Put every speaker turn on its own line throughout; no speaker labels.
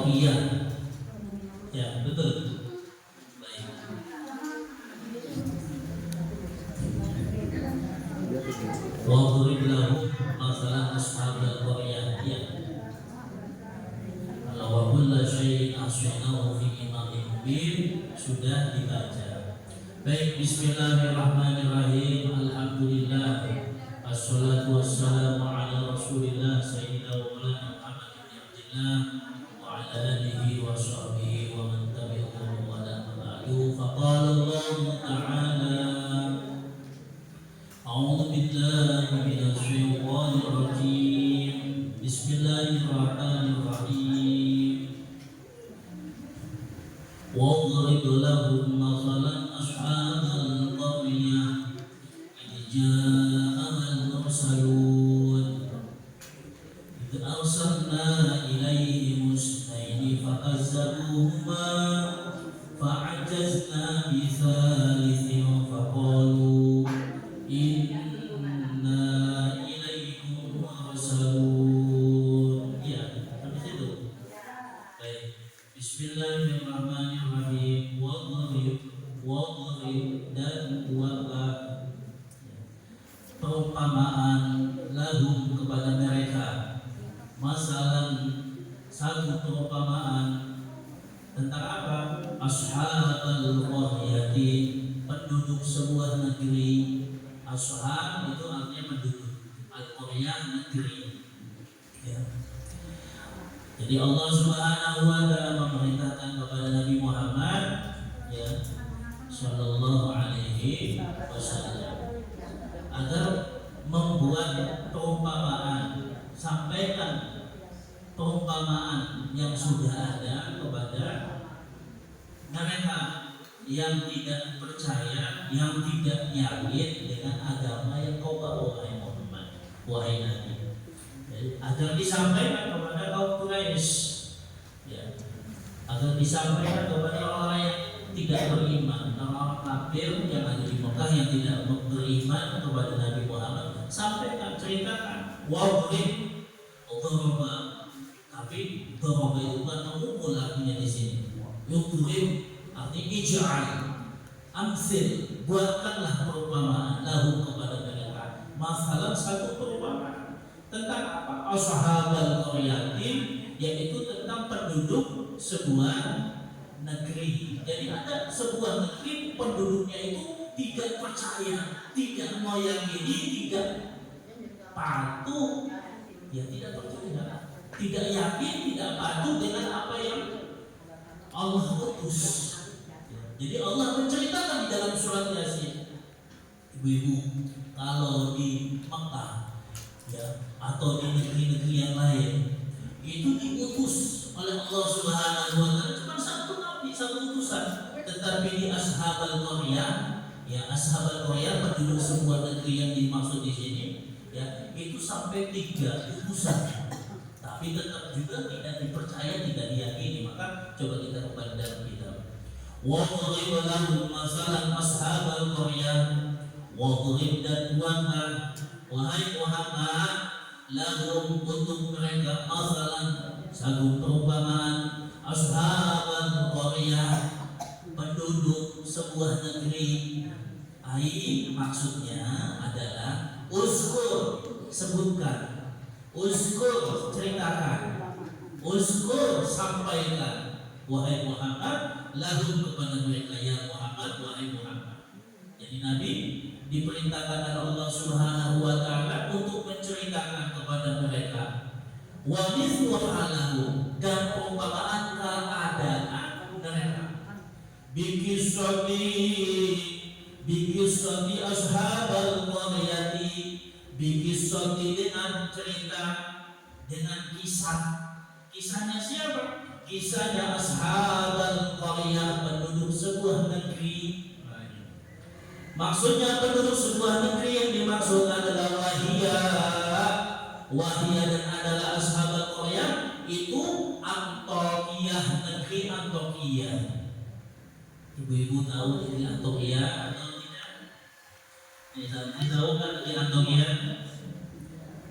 Antioquia. Ya, betul. Baik. Wadrib lahum masalan ashabal qaryah. Ya. Wa kullu syai'in ahsaynahu fi imamin mubin, sudah dibaca. Baik, bismillahirrahmanirrahim. Alhamdulillah. Assalatu wassalamu ala Rasulillah sayyidina wa maulana Muhammad bin Abdullah wa ala alihi wa sahbihi wa man tabi'ahum wa la ba'du. Faqala Allah ta'ala a'udzu billahi minasy syaithanir rajim. Bismillahirrahmanirrahim. Wadrib lahum mathalan ashabal qaryah idh ja'ahal mursalun idh arsalna ilaihim musnaini fakazzabuhuma fa'ajazna bithalithin faqalu inna ilaikum mursalun. Ya, habis itu. Baik. Bismillahirrahmanirrahim. Wadrib dan buatlah perumpamaan lahum kepada mereka, masalan satu perumpamaan tentang apa? Ashabal qaryati, penduduk sebuah negeri. Ashab itu artinya penduduk, al-qaryah negeri. Ya. Jadi Allah Subhanahu wa taala memerintahkan kepada Nabi Muhammad, ya, sallallahu alaihi wasallam, agar membuat perumpamaan, sampaikan perumpamaan yang sudah ada kepada mereka yang tidak percaya, yang tidak yakin dengan agama yang kau bawa, wahai Muhammad, wahai Nabi. Jadi, agar disampaikan kepada kaum Quraisy, ya, agar disampaikan kepada orang yang tidak beriman, orang kafir yang ada di Mekah yang tidak beriman kepada Nabi Muhammad. Sampaikan, ceritakan. Wadrib, dharaba, tapi dharaba itu kan memukul artinya di sini. Yudrib artinya ij'al, amsil, buatkanlah perumpamaan lahum kepada mereka. Masalah satu perumpamaan tentang apa? Ashabal qaryati, yaitu tentang penduduk sebuah negeri. Jadi ada sebuah negeri, penduduknya itu tidak percaya, tidak meyakini, tidak patuh, ya tidak percaya, tidak yakin, tidak patuh dengan apa yang Allah utus. Jadi Allah menceritakan di dalam surat Yasin, ibu-ibu, kalau di Mekah, ya, atau di negeri-negeri yang lain, itu diutus oleh Allah Subhanahu wa taala cuma satu nabi, satu utusan. Tetapi di ashabal qaryah, ya, ashabal qaryah penduduk sebuah negeri yang dimaksud di sini, ya, itu sampai 3 utusan. Tapi tetap juga tidak dipercaya, tidak diyakini. Maka coba kita kembali dalam kitab. Wadrib lahum masalan ashabal qaryah. Wadrib dan buatlah, wahai Muhammad, lahum untuk mereka masalan satu perumpamaan ashabal qaryah, penduduk sebuah negeri. Ai maksudnya adalah uzkur, sebutkan, uzkur, ceritakan, uzkur, sampaikan, wahai Muhammad, lahum kepada mereka, ya Muhammad, wahai Muhammad. Jadi Nabi diperintahkan oleh Allah Subhanahu wa taala untuk menceritakan kepada mereka wa mithlu halahu, dan perumpamaan keadaan mereka, bikisati ashabal qaryati, bikisati dengan cerita, dengan kisah. Kisahnya siapa? Kisahnya ashabal qaryah, penduduk sebuah negeri. Maksudnya penduduk sebuah negeri yang dimaksud adalah wahiyah dan adalah ashabal qaryah itu Antioquia, negeri Antioquia. Ibu-ibu tahu negeri Antioquia atau tidak? Misalnya tahu kan negeri Antioquia?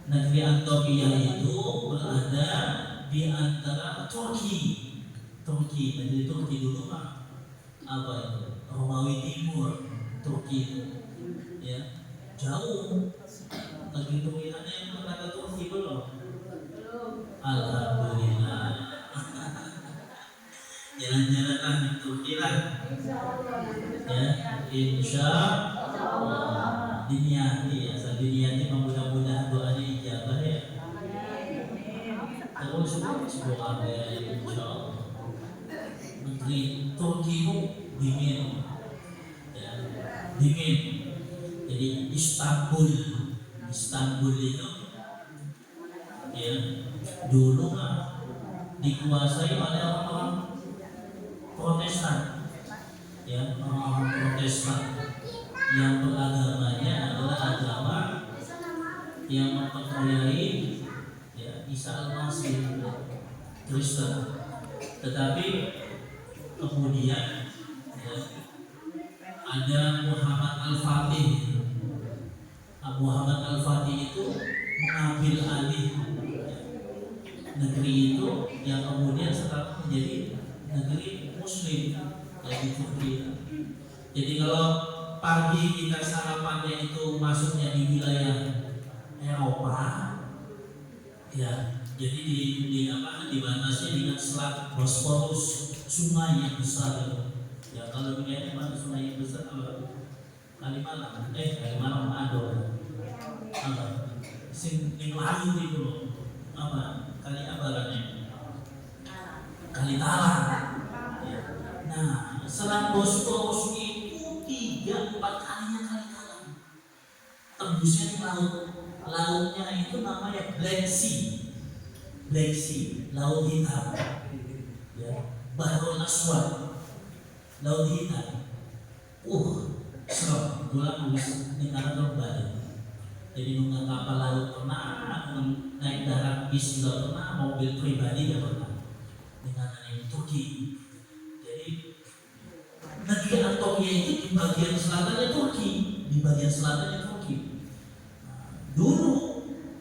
Negeri Antioquia itu berada di antara Turki, negeri Turki dulu mah apa itu? Romawi Timur, Turki itu, ya jauh. Negeri Turki ada yang pernah ke Turki belum? Alhamdulillah. Jalan-jalan lah di Turki lah, ya insya Allah. Diniati, asal diniati, mudah-mudahan doanya ijabah ya. Terus doa ya insya Allah. Negeri Turki itu dingin, ya, dingin. Jadi Istanbul itu ya dulu mah dikuasai oleh orang-orang Protestan, ya orang-orang Protestan yang beragamanya adalah agama yang mempercayai ya Isa Al-Masih, Kristen. Tetapi kemudian ya, ada Muhammad Al-Fatih. Muhammad Al-Fatih itu mengambil alih negeri itu yang kemudian sekarang menjadi negeri Muslim, yaitu Turki. Jadi kalau pagi kita sarapannya itu masuknya di wilayah Eropa, ya jadi dibatasi dengan Selat Bosporus, sungai yang besar itu. Ya kalau dilihat mana sungai yang besar apa? Kalimalang Manado. Apa? Sing layu itu loh. Apa? Kali apa namanya? Kali Talang. Ya. Nah, Selat Bosporus itu 3-4 kalinya Kali Talang. Tembusnya di laut. Lautnya itu namanya Black Sea, Laut Hitam. Ya, Bahrul Aswad, Laut Hitam. Serem. Pulang habis negara terbalik. Jadi nunggu kapal laut pernah, naik darat bis juga pernah, mobil pribadi juga pernah. Dengan ini Turki. Jadi negeri Antonia itu di bagian selatannya Turki, Dulu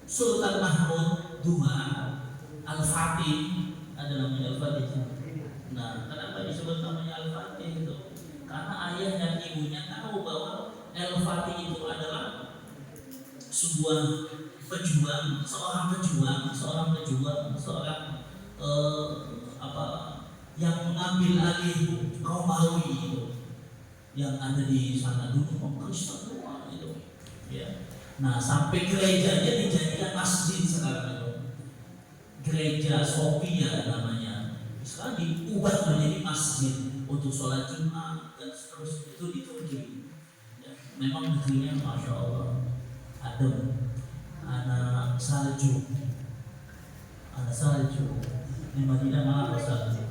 Sultan Mahmud II Al-Fatih, ada namanya Al-Fatih. Nah, kenapa disebut namanya Al-Fatih itu? Karena ayah dan ibunya tahu bahwa Al-Fatih itu adalah seorang pejuang, yang mengambil alih Romawi itu, yang ada di sana dulu Kristen semua itu, ya. Nah, sampai gerejanya dijadikan masjid sekarang itu. Gereja Sofia namanya. Sekarang diubah menjadi masjid untuk sholat Jumat dan seterusnya, itu di Turki. Ya, memang negerinya Masya Allah adem, anak salju. Di Madinah malah salju.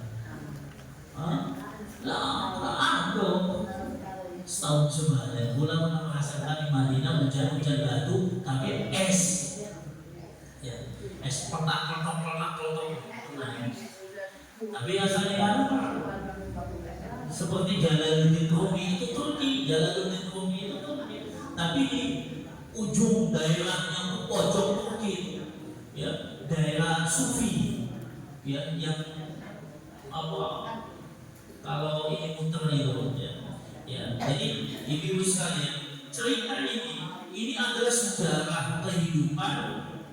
Setahun sebenarnya ulama merasakan di Madinah hujan-hujan batu, tapi es, ya, es petak. Tapi asalnya mana? Seperti Jalaluddin Rumi itu Turki, tapi di ujung daerahnya pojok Turki, ya, daerah Sufi, ya, yang apa? Kalau ini muter itu, ya. Jadi ibu sekalian, cerita ini adalah sejarah kehidupan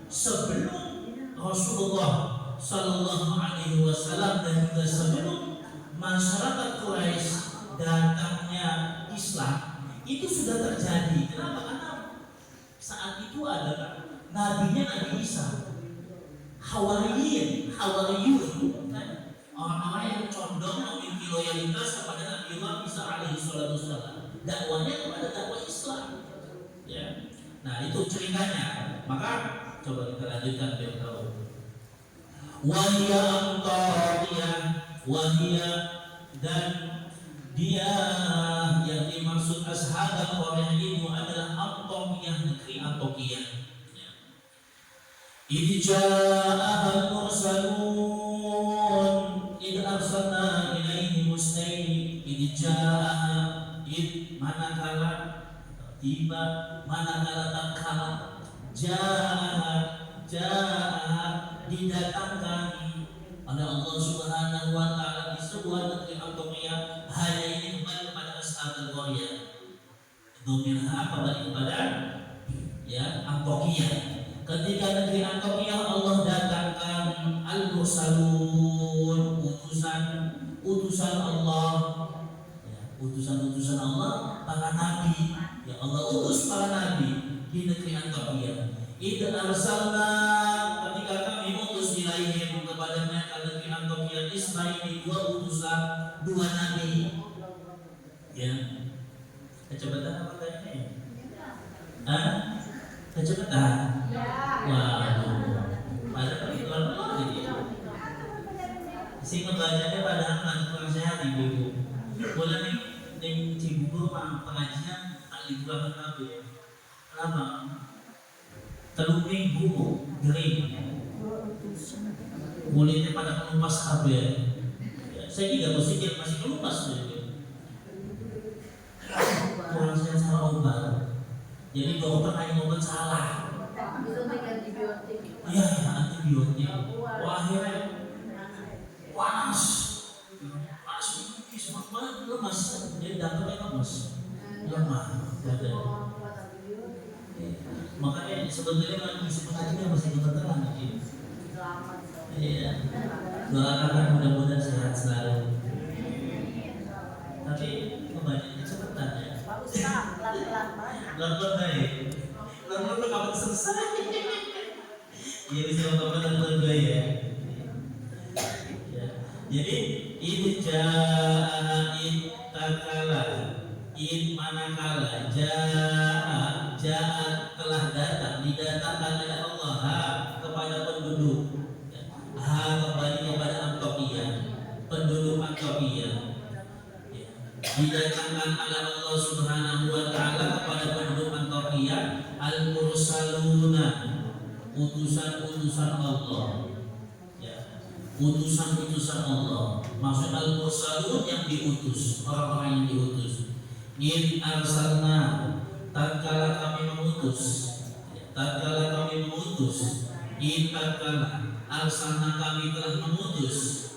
sebelum Rasulullah Sallallahu Alaihi Wasallam dan juga sebelum masyarakat Quraisy datangnya Islam. Itu sudah terjadi. Kenapa? Karena saat itu adalah nabinya Nabi Isa, Hawariyun, orang-orang yang condong memiliki loyalitas kepada Nabiullah Isa alaihi salatu wassalam, dakwanya kepada dakwah Islam, ya. Nah, itu ceritanya. Maka coba kita lanjutkan biar tahu. Wahia dan dia yang dimaksud ashab Qaryah itu adalah Antokia, negeri Antokia. Idh ja'ahal mursalun idh arsalna ilaihi musnaini idh ja'aha manakala tiba, manakala tatkala ja'aha didatangkan oleh Allah Subhanahu wa taala di sebuah negeri Antokia. Hanya ini kembali kepada ashabul qaryah. Dominha kembali kepada ya Antokia. Ketika negeri Antokia Allah datangkan al-mursalun, utusan Allah, ya, utusan Allah, para nabi. Ya Allah utus para nabi di negeri Antokia. Idza arsalna, ketika kami utus ilaihim kepada mereka negeri Antokia ismaili, dua utusan, dua nabi. Ya, kecepatan apa kayaknya? Kecepatan. Waduh, padahal itu apa gitu? Si ngebacanya padahal kurang sehat ibu. Boleh nih cibuku mah pengajian tak liburan kabeh. Kenapa? Telur minggu gering, mulutnya pada kelumpas kabeh. Ya, saya tidak positif masih kelumpas gitu. Kurang sehat sama obat. Jadi dokter hanya obat salah. Iya, antibiotik. Wah, akhirnya panas semak banget, lemas. Jadi dapetnya lemas, lemah badan. Makanya sebetulnya kan disebut aja masih kebetulan gitu. Iya. Doakan mudah-mudahan sehat selalu. Tapi kebanyakan cepetan ya. Lalu baik. Lalu kapan selesai? Iya bisa kapan lalu ya. Jadi itu ja'in takala, in manakala ja'a telah datang, didatangkan oleh Allah kepada penduduk, kembali kepada Antokia, penduduk Antokia, didatangkan oleh Allah Subhanahu wa taala kepada penduduk Antokia al-mursaluna, utusan-utusan Allah. Utusan-utusan Allah, maksud al-mursalun yang diutus, orang-orang yang diutus. In arsalna, tatkala kami mengutus, in tatkala arsalna kami telah mengutus,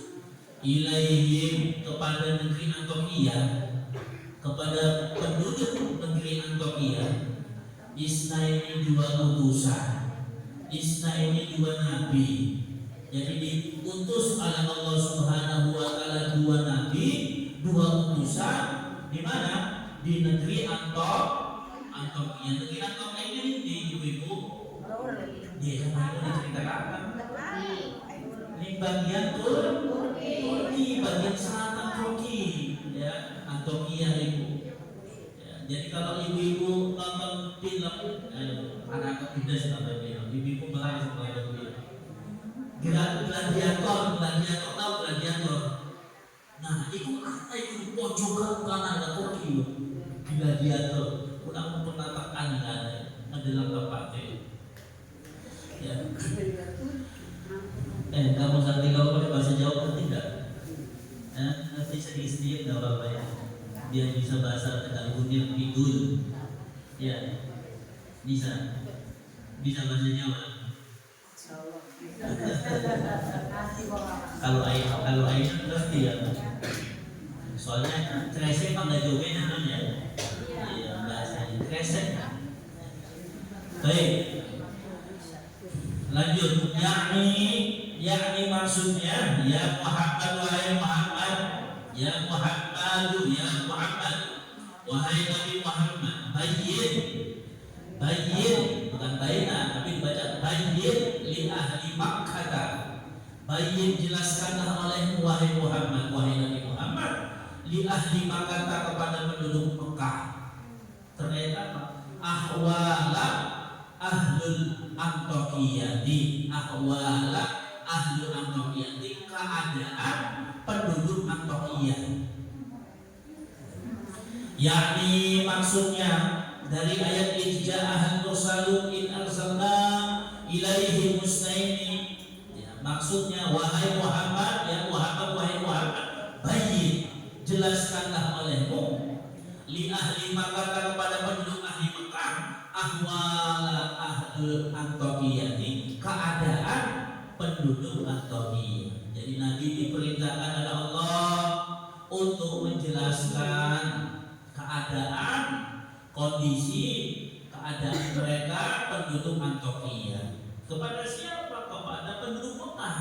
ilaihim kepada negeri Antokia, kepada penduduk negeri Antokia, isnaini dua utusan, isnaini dua nabi. Jadi diutus oleh Allah Subhanahu wa taala dua nabi, dua utusan di mana? Di negeri Antokia. Negeri Antokia ini di ibu-ibu. Dia kan diceritakan. Ini bagian Turki, bagian selatan Turki, ya, Antokia ibu. Ya, jadi kalau ibu-ibu nonton film, anak pindah sampai film, ibu-ibu melangis kepada film. Gladiator, tahu gladiator. Nah, itu ada itu pojokan kanan ada Tokyo. Gladiator, udah penataan adalah kapate. Ya. Kamu nanti kalau pakai bahasa Jawa tidak? Nanti sedikit nggak apa-apa ya. Biar bisa bahasa Tegalunir Kidul. Ya, bisa bahasa Jawa. Kalau air ngerti ya, soalnya kresek mah nggak jauh beda kan ya. Iya bahasanya kresek. Baik, lanjut. yakni maksudnya ya Muhammad, wahai Muhammad, ya Muhammad, wahai Nabi Muhammad, bayyin bukan bayina tapi dibaca bayyin li ahli Makkah. Bayyin jelaskanlah olehmu wahai Muhammad, wahai Nabi Muhammad, li ahli Makkah kepada penduduk Mekah. Terkait apa? Ahwala ahlul Antokiyati, ahwala ahlul Antokiyati, keadaan penduduk Antokiyah. Yakni maksudnya dari ayat ijja'ahal mursalun in arsalna ilaihi musnaini, ya, maksudnya wahai Muhammad, ya Muhammad, wahai Muhammad, bayyin jelaskanlah olehmu li ahli Makkah kepada penduduk ahli Mekah ahwala ahlul Antokiyah, keadaan penduduk Antokiyah. Jadi kondisi keadaan mereka penduduk Antioquia. Kepada siapa? Kepada penduduk Mekah.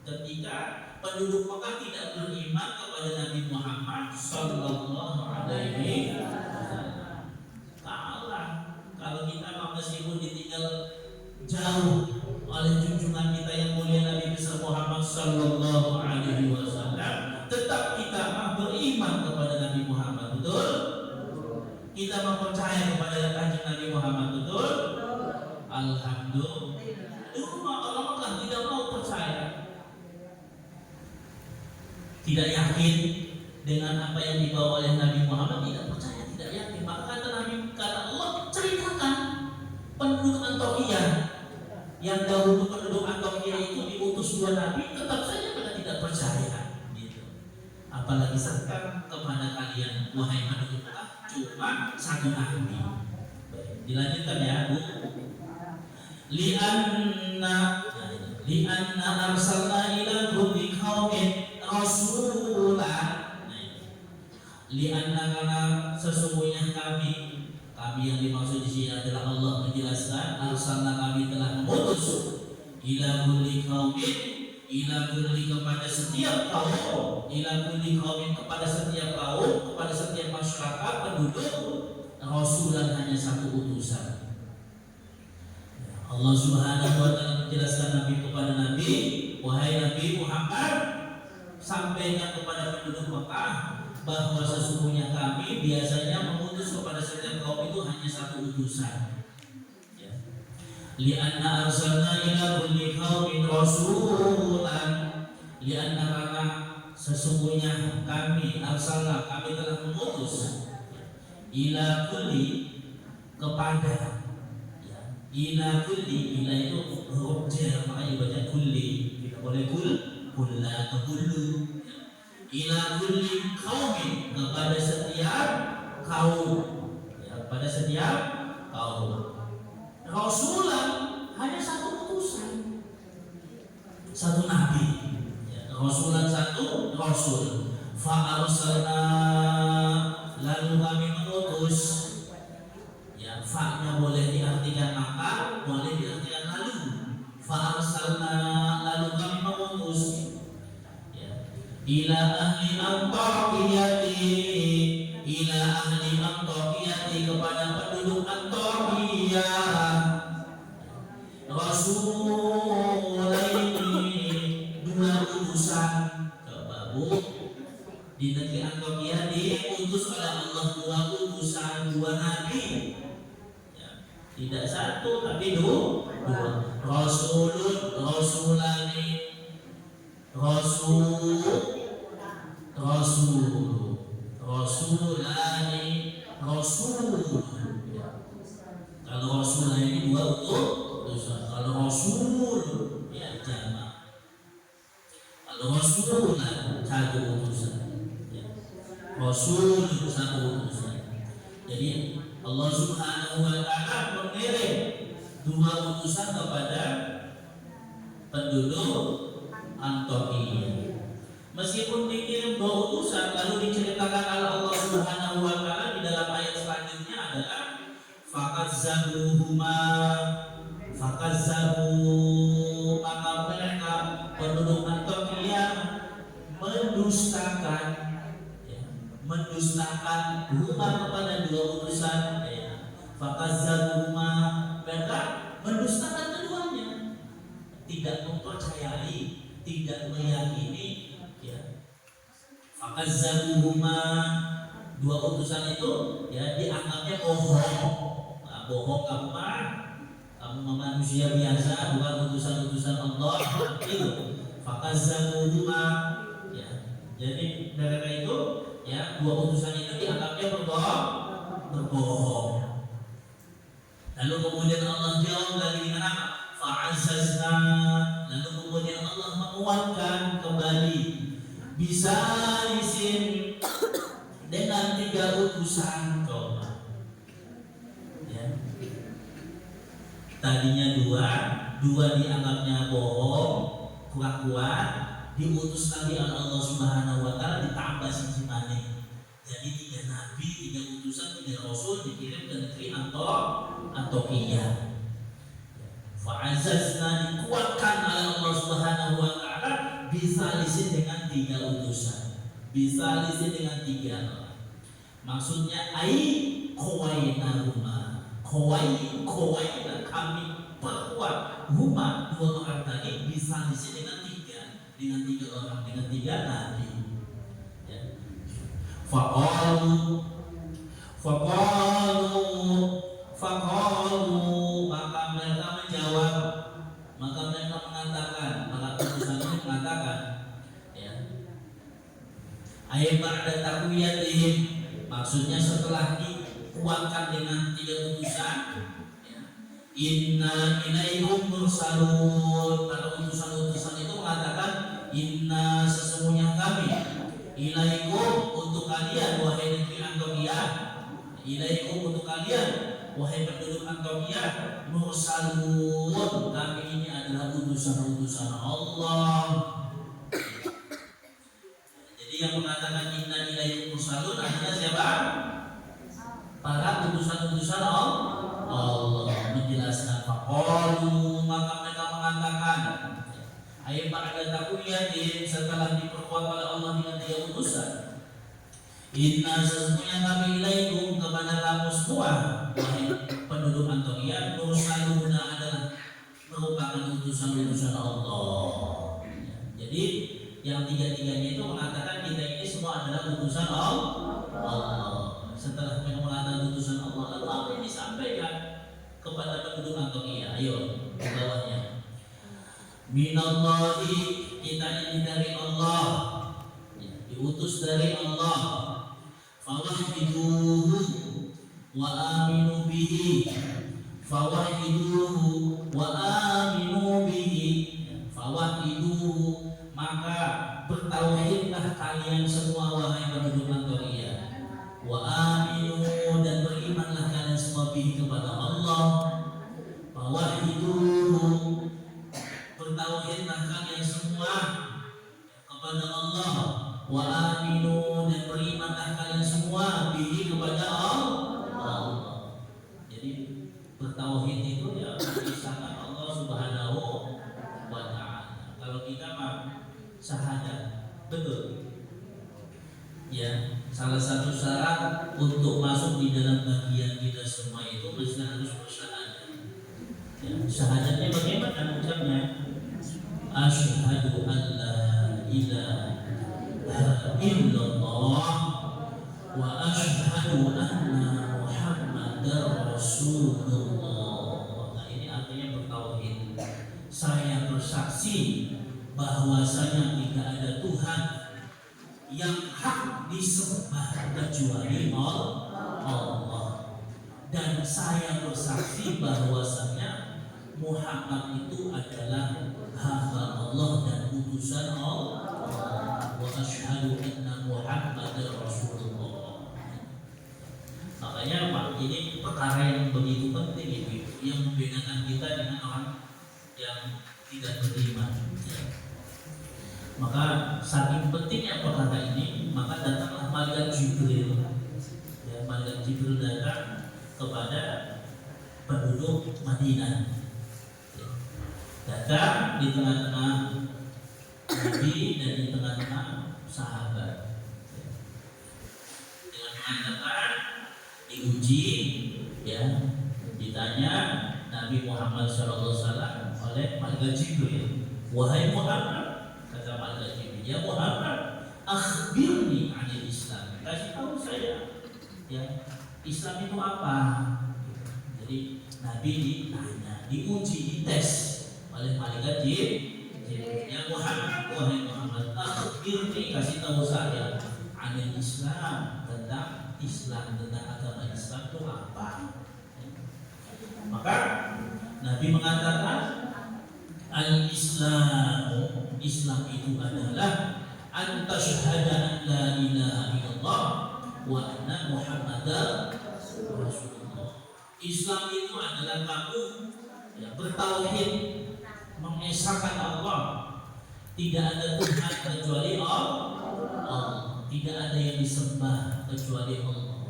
Ketika penduduk Mekah tidak beriman kepada Nabi Muhammad Sallallahu Alaihi Wasallam. Kalah. Kalau kita meskipun ditinggal jauh oleh junjungan kita yang mulia Nabi besar Muhammad Sallallahu Alaihi Wasallam, tetap kita beriman kepada Nabi Muhammad, betul? Kita mempercaya kepada kanjeng Nabi Muhammad, betul? Alhamdulillah. Orang Mekah tidak mau percaya, tidak yakin dengan apa yang dibawa oleh Nabi Muhammad, tidak percaya, tidak yakin. Maka kata Allah, ceritakan penduduk Antioquia yang dahulu penduduk Antioquia itu diutus dua nabi, tetap saja pada tidak percaya. Gitu. Apalagi sekarang kepada kalian, wahai penduduk Mekah, cuma satu nabi. Dilanjutkan ya, Bu. Lianna arsalna ila kulli qaumin rasulan. Lianna, karena sesungguhnya kami yang dimaksud di sini adalah Allah menjelaskan, arsalna, kami telah mengutus ila kulli qaumin, ila kulli, kepada setiap kaum, ila kulli qaumin, kepada setiap kaum, kepada setiap masyarakat penduduk, rasulan, hanya satu utusan. Allah Subhanahu wa taala menjelaskan Nabi kepada Nabi, wahai Nabi Muhammad, sampaikan kepada penduduk Mekah bahwa sesungguhnya kami biasanya mengutus kepada setiap kaum itu hanya satu utusan. Ya. Lianna arsalna ila kulli qaumin rasulan, lianna, karena sesungguhnya kami arsalna, kami telah mengutus ila kulli, kepada, ya, ila kulli, ila itu huruf jar, makanya dibaca kulli, tidak boleh kulla atau kullu. Ila kulli qaumin, kepada setiap kaum, ya, pada setiap kaum. Rasulan, hanya satu utusan, satu nabi, ya, rasulan, satu rasul. Fa arsalna, lalu kami mengutus, ya, fa-nya boleh diartikan maka, boleh diartikan lalu. Fa arsalna, lalu kami mengutus ila ahli Antioquiyati, ila ahli Antioquiyati, kepada penduduk Antioquia, rasulaini, dua utusan. Coba Bu, di negeri Antioquia diutus oleh Allah dua utusan, dua nabi, ya, tidak satu tapi dua. Rasulani, rasulani, rasul. Ya. Kalau rasul ini dua utusan, kalau rasul, ya, jamak. Kalau rasulan, satu utusan, ya. Rasul satu utusan. Jadi Allah Subhanahu wa taala mengirim dua utusan kepada penduduk Antioquia. Meskipun dikirim dua utusan, lalu diceritakan oleh Allah Subhanahu wa taala di dalam ayat selanjutnya adalah fakazzabuhuma, maka mereka penduduk Antioquia mendustakan, ya, mendustakan huma, kepada dua utusan, ya. Fakazzabuhuma, mereka mendustakan keduanya, tidak mempercayai, tidak meyakini, ya. Fakazzabuhuma, dua utusan itu, ya, dianggapnya bohong. Nah, bohong kamu manusia biasa, bukan utusan-utusan Allah. Itu fakazzabuhuma, ya. Jadi mereka itu, ya, dua utusan itu dianggapnya berbohong. Lalu kemudian Allah jawab lagi dengan apa? Fa'azzazna, lalu kemudian Allah menguatkan kembali bisa isin dengan tiga utusan. Coba, ya. Tadinya dua dianggapnya bohong, kuat, diutus lagi oleh Allah Subhanahu wa taala, ditambah siji maneh. Jadi tiga nabi, 3 utusan, 3 rasul dikirim ke negeri Antioquia. Fa'azazna, dikuatkan oleh Allah Subhanahu wa taala bisalisin dengan 3 utusan. Bisalisin dengan 3 orang. Maksudnya kuwaina kami perkuat huma 2 orang tadi bisalisin dengan 3 orang, dengan 3 nabi. Ya. Faqalu maka mereka menjawab, maka mereka mengatakan, para utusan ini mengatakan, ya, ayat ba'da taqwiyatihim, maksudnya setelah dikuatkan dengan 3 utusan, ya, inna ilaikum mursalun, para utusan-utusan itu mengatakan, inna, sesungguhnya kami, ilaikum, untuk kalian, wahai negeri Antioquia, ilaikum, untuk kalian, wahai penduduk Antioquia, mursalun, kami ini adalah utusan-utusan Allah. Jadi yang mengatakan inna ilaikum mursalun adalah siapa? Para utusan-utusan Allah. Menjelaskan faqalu, maka mereka mengatakan, ayat ba'da taqwiyatihim, setelah diperkuat oleh Allah dengan 3 utusan, inna, sesungguhnya kami ilaikum, kepada kamu semua, wahai penduduk Antioquia, mursaluna, adalah merupakan utusan-utusan Allah. Jadi yang 3-3-nya itu mengatakan kita ini semua adalah utusan Allah. Setelah mereka mengatakan utusan Allah, lalu apa yang disampaikan kepada penduduk Antioquia? Ayo ke bawahnya. Minallahi, kita ini dari Allah, diutus dari Allah. Fawahiduhu wa aminu bihi, fawahiduhu wa aminu bihi, fawahiduhu, maka bertauhidlah kalian semua wahai penduduk Antioquia, wa aminu, dan berimanlah kalian semua bihi, kepada Allah. Fawahiduhu, bertauhidlah kalian semua kepada Allah, wa aminu, dan berimanlah kalian semua bihi, kepada Allah. Jadi bertauhid itu ya mengisahkan Allah Subhanahu wa taala. Kalau kita mah syahadat, betul. Ya, salah satu syarat untuk masuk di dalam bagian kita semua itu mesti harus bersyahadat. Ya, syahadatnya bagaimana ucapnya? Asyhadu an la ilaha illallah wa asyhadu anna Muhammadar Rasulullah. Nah, ini artinya bertauhid. Saya bersaksi bahwasanya tidak ada Tuhan yang hak disembah kecuali Allah, dan saya bersaksi bahwasanya Muhammad itu adalah hamba Allah dan utusan Allah. Wa asyhadu anna Muhammadar Rasulullah. Makanya Pak, ini perkara yang begitu penting itu, yang membedakan kita dengan orang yang tidak beriman. Maka saking pentingnya perkara ini, maka datanglah malaikat Jibril. Ya, malaikat Jibril datang kepada penduduk Madinah. Ya, datang di tengah-tengah Nabi dan di tengah-tengah sahabat. Ya, dengan mengatakan diuji, ya, ditanya Nabi Muhammad SAW oleh malaikat Jibril, wahai Muhammad, kata malaikat Jibril, ya Muhammad, akhbirni 'anil Islam, kasih tahu saya, ya, Islam itu apa? Jadi Nabi ditanya, diuji, dites oleh malaikat Jibril, ya Muhammad, wahai Muhammad, akhbirni, kasih tahu saya 'anil Islam, tentang Islam, tentang agama Islam itu apa? Maka Nabi mengatakan, al-Islamu, Islam itu adalah anta syahada an la ilaha illallah wa anna Muhammadar Rasulullah. Islam itu adalah kamu, ya, bertauhid, mengesahkan Allah, tidak ada Tuhan kecuali Allah, tidak ada yang disembah kecuali Allah,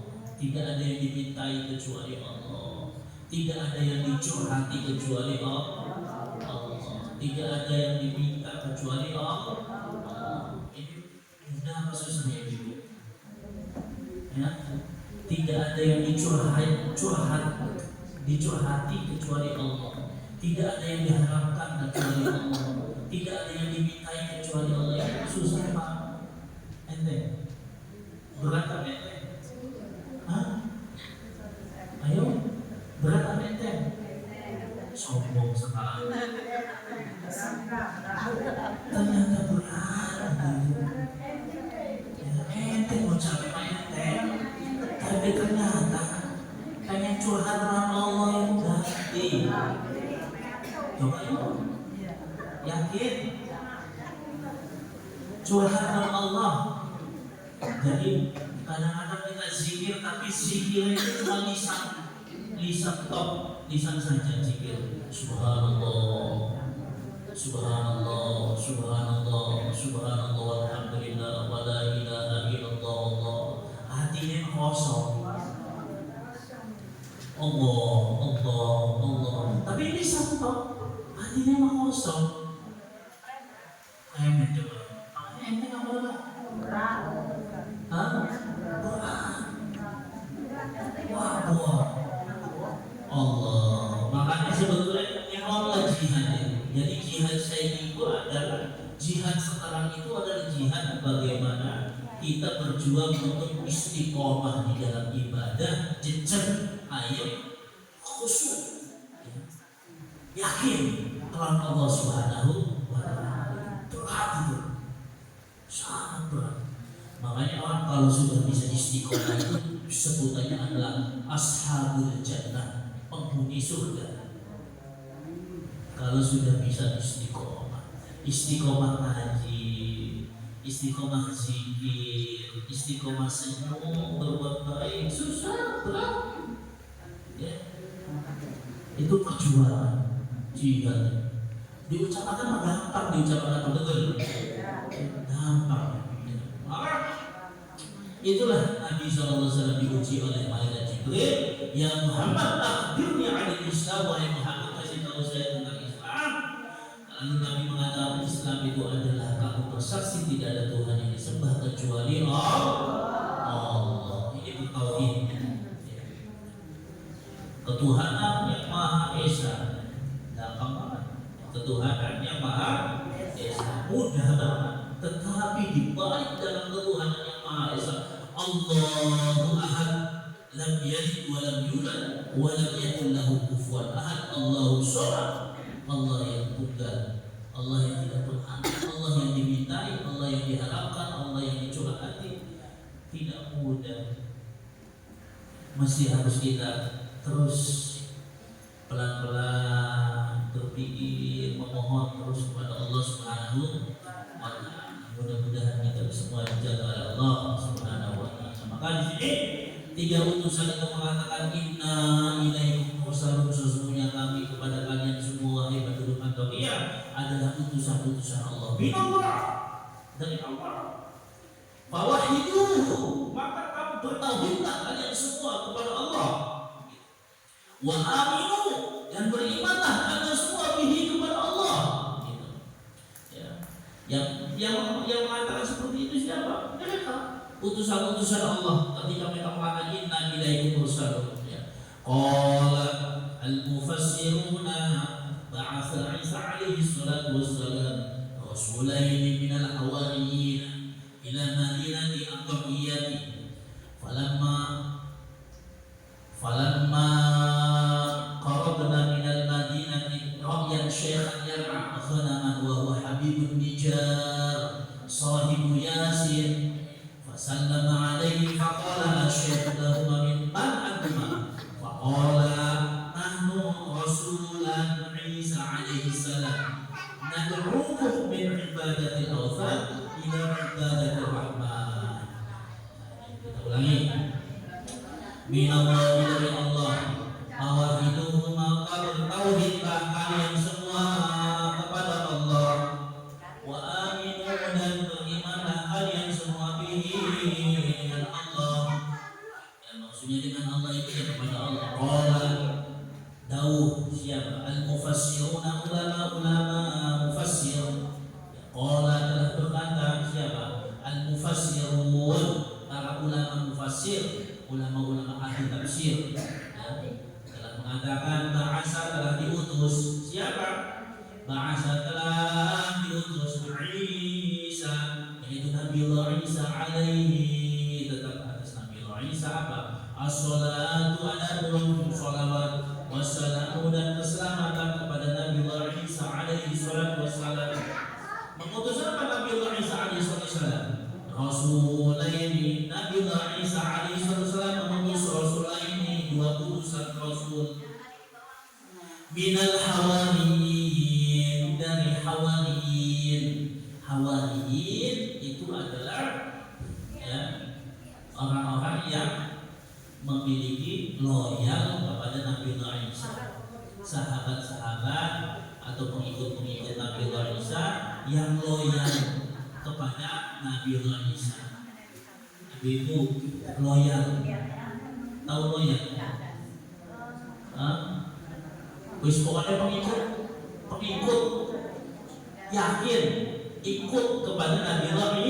Tidak ada yang dimintai kecuali Allah. Tidak ada yang dicurhati kecuali Allah. Tidak ada yang diminta kecuali Allah. Ini mudah apa susahnya ibu? Ya, tidak ada yang dicurhati kecuali Allah. Tidak ada yang diharapkan kecuali Allah. Tidak ada yang dimintai kecuali Allah. Yang susah Pak. Ente berat apa ente? Hah? Ayo berat apa ente? Sombong sekali. Ternyata berat. Ente mau capek ente, tapi ternyata pengen curhat sama Allah yang ganti. Coba yuk, yakin curhat sama Allah. Jadi kadang-kadang kita zikir, tapi zikir itu cuma lisan top, lisan saja zikir. Subhanallah, subhanallah, subhanallah, subhanallah, walhamdulillah, wa la ilaha illallah. Hatinya kosong. Allah. Tapi ini satu top, hatinya mah kosong. Kayak coba. Ente nggak boleh. Hah? Wah. Allah. Makanya sebetulnya yang Allah jihad. Jadi jihad saya itu adalah jihad sekarang itu adalah jihad bagaimana kita berjuang untuk istiqomah di dalam ibadah, jejak ayat khusyuk, yakin kepada Allah Subhanahu wa Ta'ala. Berat itu, sangat berat. Makanya orang kalau sudah bisa istiqomah itu sebutannya adalah ashabul jannah, penghuni surga. Kalau sudah bisa istiqomah ngaji, istiqomah zikir, istiqomah senyum, berbuat baik, susah berat. Ya. Itu perjuangan jihad. Diucapkan mah gampang, diucapkan betul. Gampang. Itulah Nabi SAW diuji oleh malaikat Jibril. Ya Muhammad, akhbirni 'anil Islam. Wahai Muhammad, kasih tahu saya tentang Islam. Lalu Nabi mengatakan Islam itu adalah kamu bersaksi tidak ada Tuhan yang disembah kecuali Allah. Ini tauhid. Ketuhanan yang Maha Esa. Gampang banget. Ketuhanan yang Maha Esa. Mudah banget. Tetapi dibalik dalam ketuhanan yang Maha Esa, Allahu Ahad, lam yalid wa lam yulad wa lam yakul lahu kufuwan ahad. Allahu Samad, Allah yang tunggal, Allah yang tidak beranak, Allah yang dimintai, Allah yang diharapkan, Allah yang dicurhati. Tidak mudah. Mesti harus kita terus pelan-pelan berpikir, memohon terus kepada Allah Subhanahu wa Ta'ala. Mudah-mudahan kita semua dijaga oleh Allah Subhanahu wa Ta'ala. Maka di sini tiga utusan itu mengatakan inna ilaikum mursalun, sesungguhnya kami kepada kalian semua wahai penduduk Antakya adalah utusan-utusan Allah. Binallah, dari Allah. Fawahiduhu, maka kamu bertauhidlah kalian semua kepada Allah. Wa aminu, dan berimanlah kalian semua bihi kepada Allah. Gitu. Ya. Yang mengatakan seperti itu siapa? Mereka utusan-utusan Allah. Ketika mereka mengatakan inna ilaikum mursalun. Qala al-mufassiruna ba'atha Isa alaihi salatu wassalam rasulaini minal hawariyin ila madinati Antakiyyah. Falamma qarabna minal madinati ra'yan shaykhan yar'a ghanaman wa huwa habibun nijar sahibu Yasin fasallama alaihi faqala asyhadu lahuma min man antuma faqala nahnu rasulan Isa alaihi salam nad'ukum min ibadatil awthan ila ibadatir rahman. Kita ulangi. Minallah, dari Allah. Awahiduhu, maka bertauhidlah kalian semua kepada Allah. Wa aminu, dan berimanlah kalian semua bihi, dengan Allah. Ya, maksudnya ulama-ulama ahli tafsir ya, telah mengatakan ba'asa telah diutus. Siapa? Ba'asa telah diutus Isa, yaitu Nabiullah Isa alaihi, tetap atas Nabiullah Isa apa? As-salatu ala Nabi, salawat wassalamu dan keselamatan kepada Nabiullah Isa alaihi salatu wassalam. Mengutus apa Nabiullah Isa alaihi salatu wassalam? Rasulaini. Nabiullah Isa alaihi salatu wassalam mengutus Rasulaini, dua utusan Rasul. Minal hawariyin, dari hawariyin. Hawariyin itu adalah ya, orang-orang yang memiliki loyal kepada Nabiullah Isa, sahabat-sahabat atau pengikut-pengikut Nabiullah Isa yang loyal kepada Nabiullah Isa. Ibu loyal, tahu loyal? Wis pokoknya pengikut yakin ikut kepada Nabiullah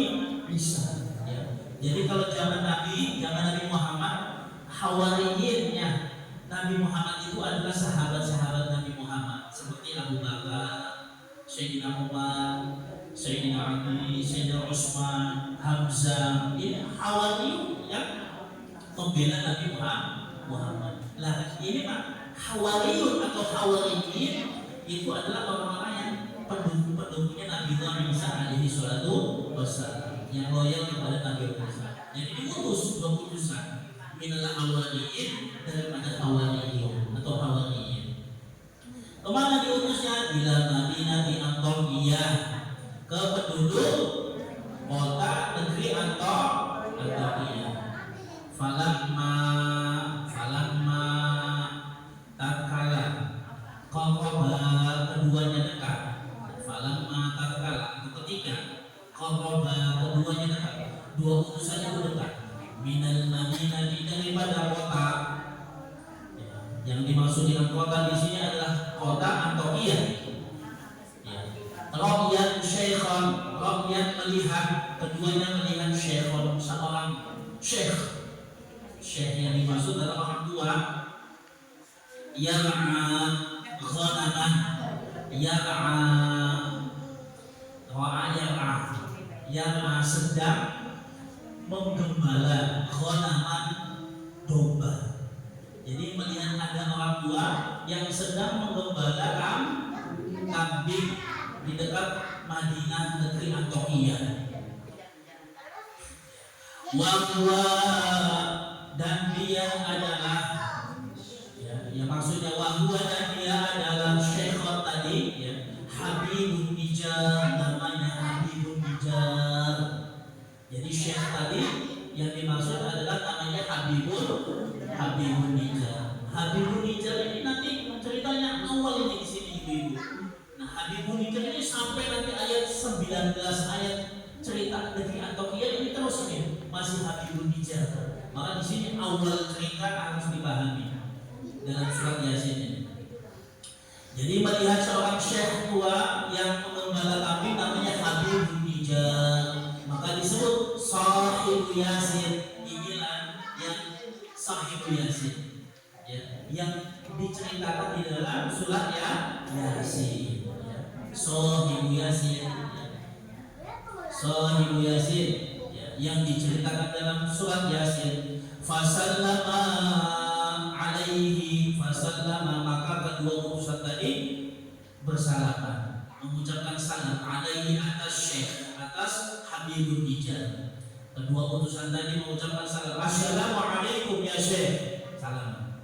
Isa. Ya. Jadi kalau zaman Nabi Muhammad, hawariyinnya Nabi Muhammad itu adalah sahabat-sahabat Nabi Muhammad seperti Abu Bakar, Sayyidina Umar, Sayyidina Ali, Sayyidina Utsman, Hamzah. Ini hawariyun yang membela Nabi Muhammad. Lah ini Pak, hawariyun atau hawariyin itu adalah orang-orang yang pendukungnya Nabi Isa alaihi salatu wassalam, yang loyal kepada Nabi Isa. Jadi diutus dua utusan, minal hawariyin, daripada hawariyun atau hawariyin. Kemana diutusnya? Bila Madinah di Antakya, ke penduduk kota negeri Antakya. Falamma tatkala qaraba, keduanya dekat. Falamma tatkala, ketika qaraba, keduanya dekat. Dua utusan itu dekat. Minal Madinah, daripada kota. Yang dimaksud dengan kota di sini adalah kota Antakya. Ra'yan syaikhon, ra'yan melihat, keduanya melihat syaikhon, seorang syekh. Syekh yang dimaksud adalah orang tua. Yar'a ghanamah, yar'a sedang menggembala ghanaman, domba. Jadi melihat ada orang tua yang sedang menggembala kambing di dekat Madinah negeri Antakya. Wahwa, dan dia adalah ya maksudnya wahwa, dan dia adalah syekhot tadi ya, Habibun Nijar, namanya Habibun Nijar. Jadi syekh tadi yang dimaksud adalah namanya Habibun Nijar. Habibun Nijar ini nanti ceritanya awal ini di sini ibu-ibu. Nah, Habibun Nijar ini sampai nanti ayat 19, ayat cerita negeri Antakya ini terus ini masih Habibun Nijar. Maka di sini awal cerita harus dipahami dalam surat Yasin ini. Jadi melihat seorang syekh tua yang menggembala kambing namanya Habibun Nijar, maka disebut Sahibu Yasin. Inilah yang Sahibu Yasin ya, yang diceritakan di dalam surat Yasin ya. Sahibu Yasin ya. Sahibu Yasin ya, yang diceritakan dalam surat Yasin. Fasallama alaihi, fasallama, maka kedua utusan tadi bersalaman, mengucapkan salam alaihi, atas syekh, atas Habibun Nijar. Kedua utusan tadi mengucapkan salam, assalamualaikum ya syekh, salam.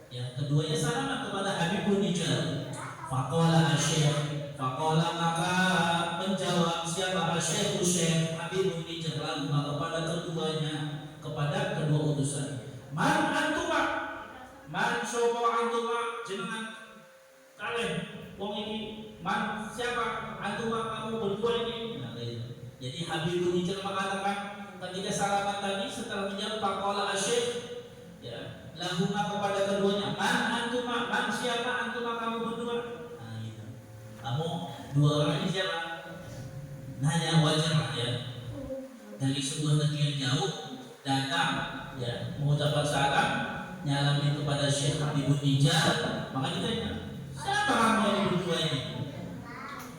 Ya, keduanya salam kepada Habibun Nijar. Faqala asyekh, faqala, maka menjawab siapa? Asyekh, syekh Habibun Nijar, lalu kepada keduanya, kepada kedua utusan. Man antuma, man sopo antuma, jenengan kalian wong ini, man siapa? Antuma, kamu berdua ini. Nah, jadi Habibun Nijar mengatakan ketika salaman tadi setelah menjawab faqala asyekh ya, lahuma, kepada keduanya, man antuma, man siapa? Antuma, kamu berdua. Nah, gitu. Kamu dua orang ini siapa? Nanya wajar ya, dari sebuah negeri yang jauh datang ya mengucapkan salam, nyalamin kepada Syekh Habibun Nijar, maka ditanya, siapa kamu yang berdua ini?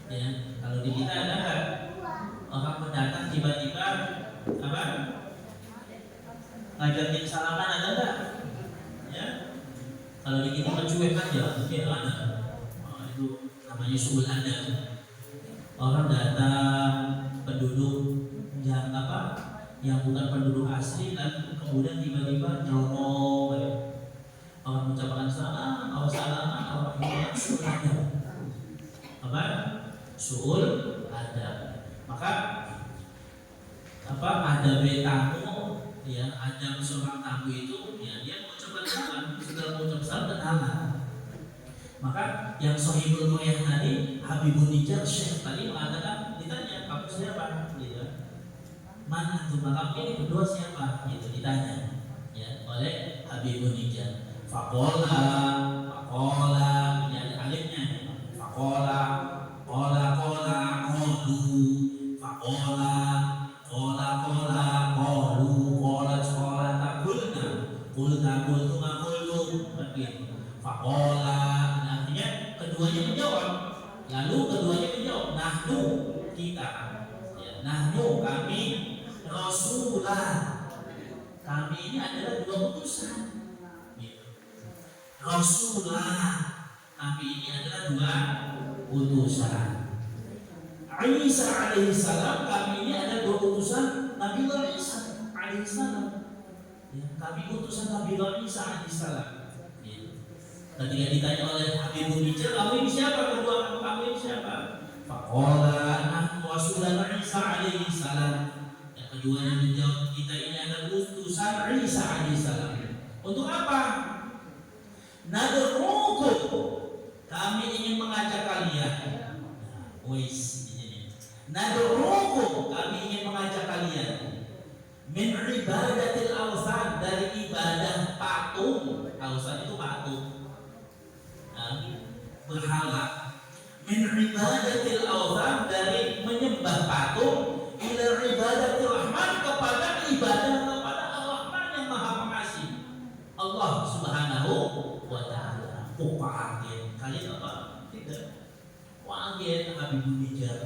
Ya, kalau di kita ada nggak orang mendatang tiba-tiba apa ngajakin salaman, ada nggak? Ya, kalau di kita mencuek aja, mungkin ada. Itu namanya suul adab. Orang datang penduduk yang apa, yang bukan penduduk asli, dan kemudian tiba-tiba nyolong, orang mengucapkan salam, orang bilang suul adab. Apa? Suul adab. Maka apa, ada tamu, ya, ada seorang tamu itu, ya, dia mengucapkan salam, sudah mengucapkan salam kenalan. Maka yang Sohibul Mu'ayah tadi, Habibun Nijar, Syekh tadi mengatakan, ditanya, kamu siapa? Gitu. Mana tuh kamu ini berdua siapa? Gitu ditanya, ya, oleh Habibun Nijar. Fakola, ini ada alifnya. Fakola, kola, kolu, fakola, kola, takulna, kultu, begitu. Fakola, artinya keduanya menjawab. Lalu keduanya menjawab, nahnu, kita, ya, nahnu, kami, Rasulullah, kami ini adalah dua utusan. Gitu. Rasulullah, kami ini adalah dua utusan. Isa alaihissalam, kami ini adalah dua utusan Nabi Isa alaihissalam. Ya, kami utusan Nabi Isa alaihissalam. Ketika ditanya oleh Habibun Nijar, kamu ini siapa? Kedua kamu ini siapa? Faqala nahnu Rasulullah Isa alaihi salam. Yang keduanya menjawab, kita ini adalah utusan Isa alaihi salam. Untuk apa? Nad'ukum, kami ingin mengajak kalian. Nad'ukum, kami ingin mengajak kalian min ibadatil awsan, dari ibadah patung. Awsan itu patung, berhala. Min ibadatil awsan, dari menyembah patung, ila ibadatil rahman, kepada ibadah kepada Ar-Rahman yang Maha Pengasih, Allah Subhanahu wa ta'ala. Kaget kalian apa? Tidak. Kaget Habibun Nijar.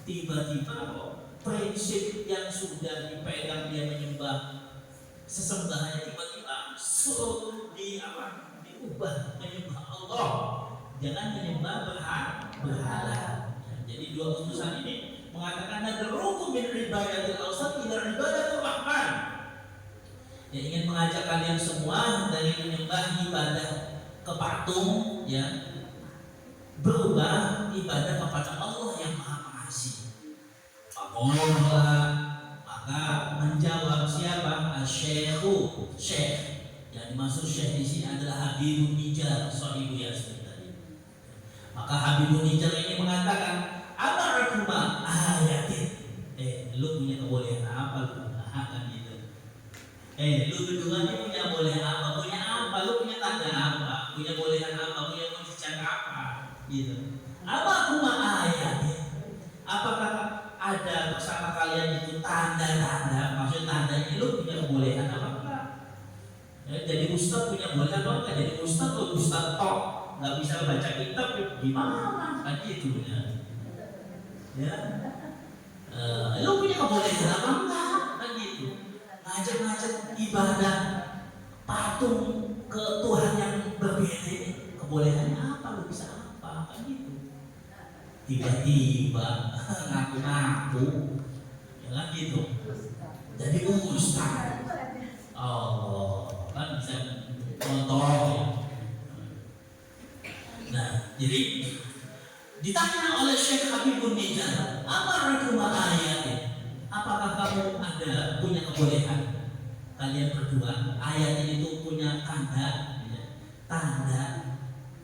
Tiba-tiba kok prinsip yang sudah dipegang dia menyembah sesembahannya tiba-tiba diubah menyembah Allah, jangan menyembah berhala. Jadi dua utusan ini mengatakan nad'ukum min ibadatil awsan ila ibadatir rahman. Ya, ingin mengajak kalian semua dari menyembah ibadah ke patung, ya, berubah ibadah kepada Allah yang Maha Pengasih. Maka menjawab siapa? Syekhu, Syekh. Yang dimaksud Syekh di sini adalah Habibun Nijar, Sohibu Yasin tadi. Maka Habibun Nijar ini mengatakan, Amarukuma ayatin. Lu punya kebolehan apa lu? Kan gitu. Lu berdua ini punya boleh apa? Punya apa? Lu punya tanda apa? Punya bolehan apa? Punya mujizat apa? Gitu. Amarukuma ayatin. Apakah ada bersama kalian itu tanda-tanda? Maksud tanda ini lu punya kebolehan apa enggak? Ya, jadi ustaz punya bolehan apa enggak? Jadi ustaz tuh ustaz tok, nggak bisa baca kitab, gimana? Kan gitu ya. Ya, lu punya kebolehan apa enggak? Kan gitu. Ngajak-ngajak ibadah patung ke Tuhan yang berbeda ini, kebolehannya apa? Lu bisa apa? Kan gitu. Tiba-tiba ngaku-ngaku, ya kan gitu. Jadi ustaz, oh, kan bisa contoh ya. Nah, jadi ditanya oleh Syekh Habibun Nijar, Amarukuma ayatin, apakah kamu ada punya kebolehan? Kalian berdua, ayat ini tuh punya tanda, ya. Tanda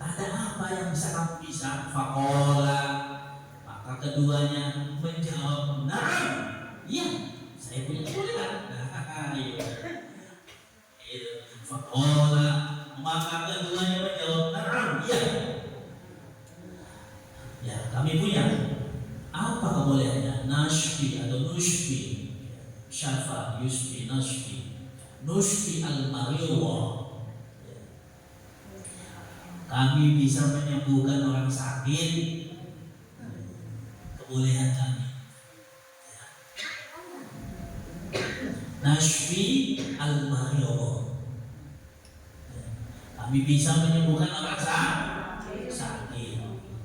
apa yang bisa kamu bisa? Faqala, maka keduanya menjawab, na'am, iya, saya punya kebolehan. Faqala, maka keduanya menjawab, na'am, iya, ya, kami punya. Apa kebolehannya? Nashfi atau nushfi, syafa yusfi nushfi al-mariwa. Kami bisa menyembuhkan orang sakit, kebolehan kami. Nashfi al-mariwa, kami bisa menyembuhkan orang sakit.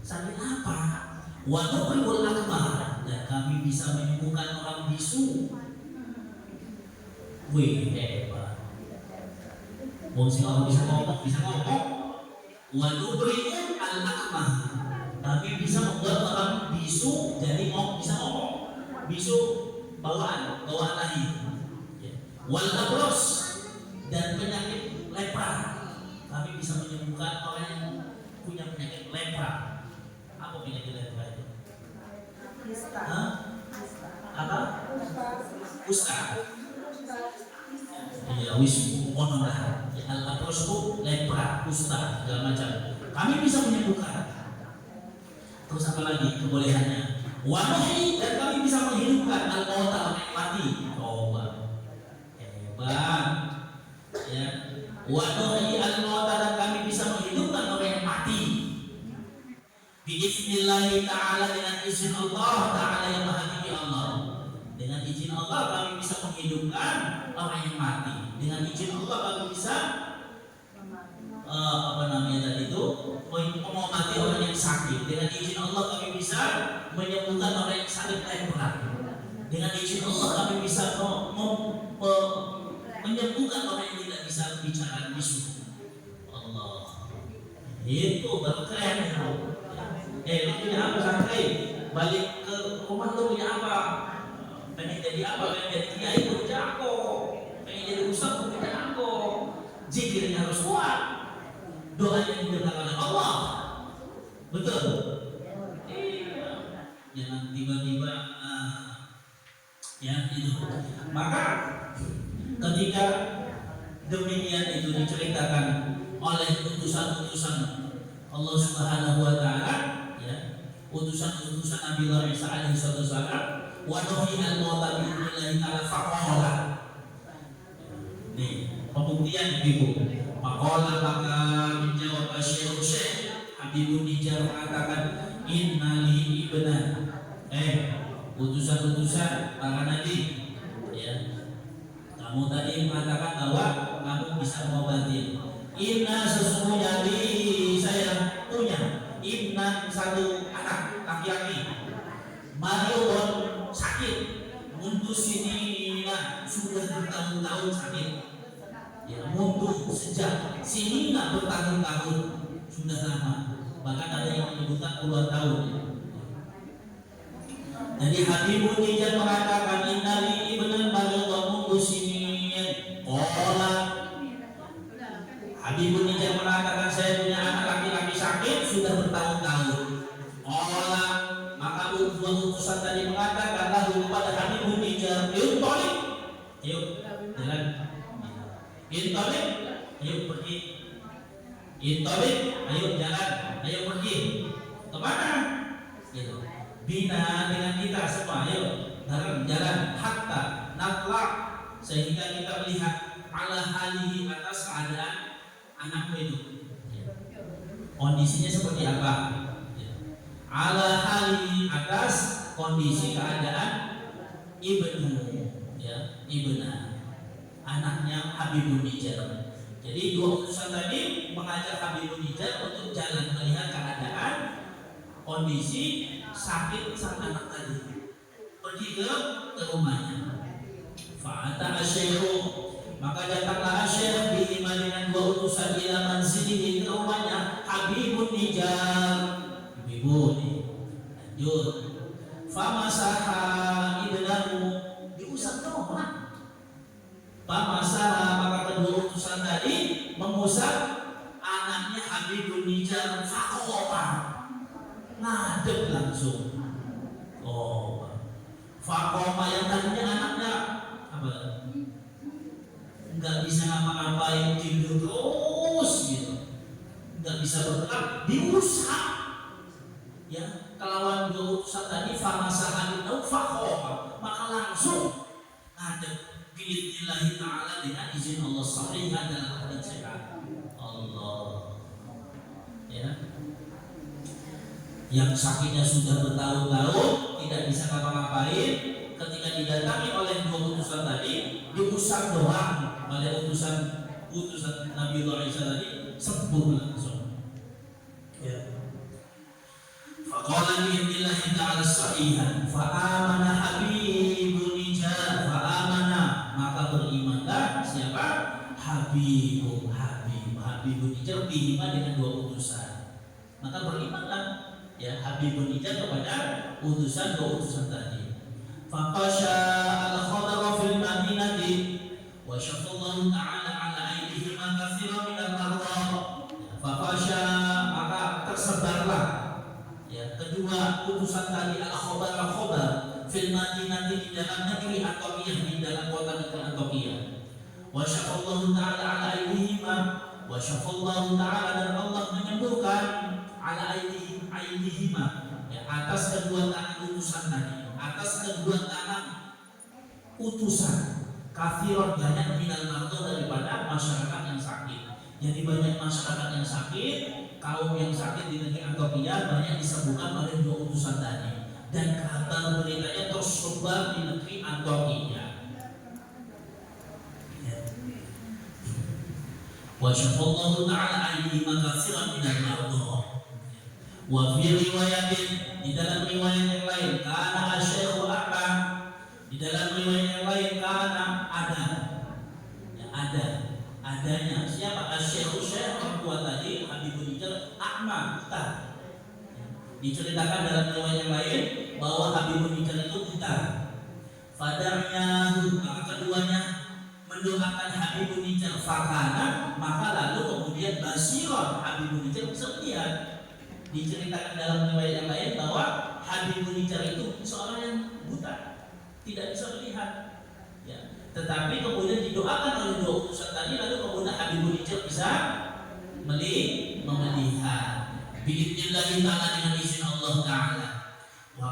Sakit apa? Wa nuqribul akmah, dan kami bisa menyembuhkan orang bisu. Wih, hebat. Wong sing orang bisa ngomong. Wa nuqribul akmah, kami bisa membuat orang bisu jadi bisa ngomong. Bisu bawaan lahir. Wal abros, dan penyakit lepra, kami bisa menyembuhkan orang yang punya penyakit lepra. Apa penyakit lepra itu? Apa? Kusta. Ya wis ono lah. Al-abros itu lepra, kusta, segala macam. Kami bisa menyembuhkan. Terus apa lagi kebolehannya? Wahi, dan kami bisa menghidupkan al-mauta, orang yang mati. Coba. Hebat. Ya. Wahi al-mauta, dan kami bisa menghidupkan orang yang mati. Biiznillah ta'ala, dengan izin Allah ta'ala yang maha tinggi Allah. Dengan izin Allah kami bisa menghidupkan orang yang mati. Dengan izin Allah kami bisa tadi itu mengobati orang yang sakit. Dengan izin Allah kami bisa menyembuhkan orang yang sakit lepra. Dengan izin Allah kami bisa menyembuhkan orang yang tidak bisa bicara bisu. Allah, itu baru keren. Lu punya apa santai? Balik ke rumah lu punya apa? Pengen jadi apa? Pengen jadi kiai pun jago. Pengen jadi ustaz pun jago. Zikirnya harus kuat. Doanya didengarkan oleh Allah. Betul? Iya. Jangan tiba-tiba ya itu. Maka ketika demikian itu diceritakan oleh utusan-utusan Allah Subhanahu wa taala, ya, utusan-utusan Nabi Isa alaihi wasallam, wa nuhi al-mauta billahi ta'ala faqala. Nih, pembuktian Ibu. Faqala, maka menjawab Syekh Habibun Nijar mengatakan, innali ibna. Utusan-utusan para nabi, ya. Kamu tadi mengatakan bahwa kamu bisa mengobati. Inna, sesungguhnya saya punya ibna, satu anak laki-laki, marion, sakit, untuk sini sudah bertahun-tahun sakit. Ya, mundur sejak sini bertahun-tahun, sudah lama. Bahkan ada yang menyebutkan puluhan tahun. Jadi Habibun Nijar mengatakan, innali ibnan marion mundur sini. Habibun Nijar mengatakan, saya punya anak laki-laki sakit sudah bertahun-tahun. Maka dua utusan tadi mengatakan lalu kepada Habibun Nijar, intolik, ayo jalan, intolik, ayo pergi, intolik, ayo jalan, ayo pergi. Kemana? Gitu. Bina, dengan kita semua, ayo bareng jalan, hatta natlak, sehingga kita melihat ala halihi, atas keadaan anakmu itu, kondisinya seperti apa? Ala hali, atas kondisi keadaan ibnu, ya, ibna, anaknya Habibun Nijar. Jadi dua utusan tadi mengajak Habibun Nijar untuk jalan melihat keadaan kondisi sakit sang anak tadi. Pergi ke rumahnya. Fa'ata asyikhu, maka datanglah Syekh diiman dengan dua utusan ila manzilihi, ke rumahnya Habibun Nijar. Ibu nih, lanjut. Famasaha ibnahu, diusap dong. Famasaha, maka kedua utusan tadi mengusap anaknya Habibun Nijar. Fakoma, ngadep langsung. Fakoma yang tadinya anaknya apa? Nggak bisa ngapa-ngapain, tidur terus gitu, nggak bisa bergerak, diusap. Ya, kelawan dua utusan tadi, famasahan itu fakoma, maka langsung menghadap biidznillah ta'ala dengan izin Allah sahihan dalam keadaan sehat. Allah, ya, yang sakitnya sudah bertahun-tahun tidak bisa ngapa-ngapain, ketika didatangi oleh dua utusan tadi, diusap doang oleh utusan Nabi Allah Isa tadi, sembuh langsung. Ya. Faqala biidznillah ta'ala sahihan fa'amana habibun nijar fa'amana, maka berimanlah siapa? Habibun nijar bihima dengan dua utusan, maka berimanlah ya Habibun nijar kepada utusan dua utusan tadi. Faqasha al-khadara fil madinati wa syafallahu ta'ala ala aydihima katsiran min al-marra. Faqasha, maka tersebarlah ya kedua utusan tadi al-khabar fil madinati di dalam negeri Antiokhia, di dalam kota negeri Antiokhia. Wa syafallahu ta'ala ala aydihima, wa syafallahu ta'ala, dan Allah menyembuhkan ala aydihima ya atas kedua tangan utusan tadi, atas kedua tangan utusan kafiron, banyak minal mardo, daripada masyarakat yang sakit. Jadi banyak masyarakat yang sakit, kaum yang sakit di negeri Antiokhia banyak disembuhkan oleh dua utusan tadi, dan kabar beritanya tersebar di negeri Antiokhia. Wa syafallahu ta'ala aydihima katsiran minal mardo. Wa fi riwayatin, di dalam riwayat yang lain, kana asy-syaikhu a'ma, di dalam riwayat yang lain kana ada, ya adanya siapa? Asy-syaikhu, syekh orang tua tadi Habibun nijar a'ma, buta. Diceritakan dalam riwayat yang lain bahwa Habibun nijar itu buta. Fadarnyahu, maka keduanya mendoakan Habibun nijar, fakana, maka lalu kemudian basiron, Habibun nijar bisa melihat. Diceritakan dalam riwayat yang lain bahwa Habibun nijar itu seorang yang buta, tidak bisa melihat ya. Tetapi kemudian didoakan oleh dua utusan tadi, lalu kemudian Habibun nijar bisa melihat biidznillah ta'ala, dengan izin Allah Ta'ala. Wa